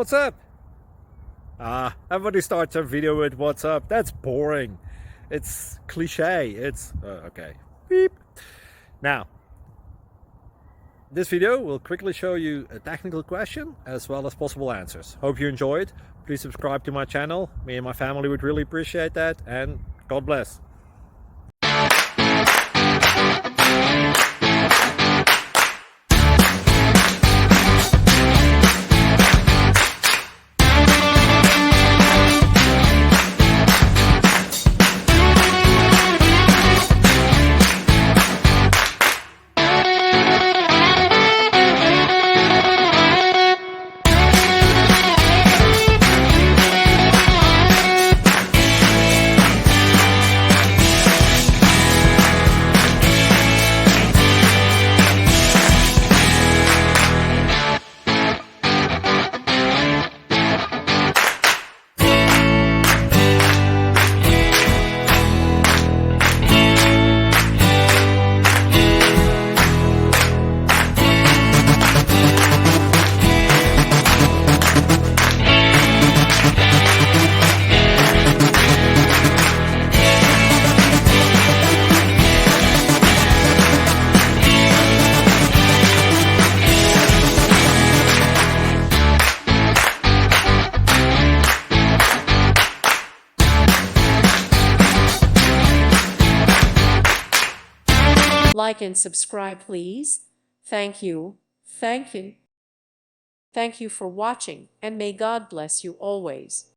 What's up? Everybody starts a video with what's up. That's boring. It's cliche. It's okay. Beep. Now, this video will quickly show you a technical question as well as possible answers. Hope you enjoyed. Please subscribe to my channel. Me and my family would really appreciate that, and God bless. Like and subscribe, please. Thank you. Thank you. Thank you for watching, and may God bless you always.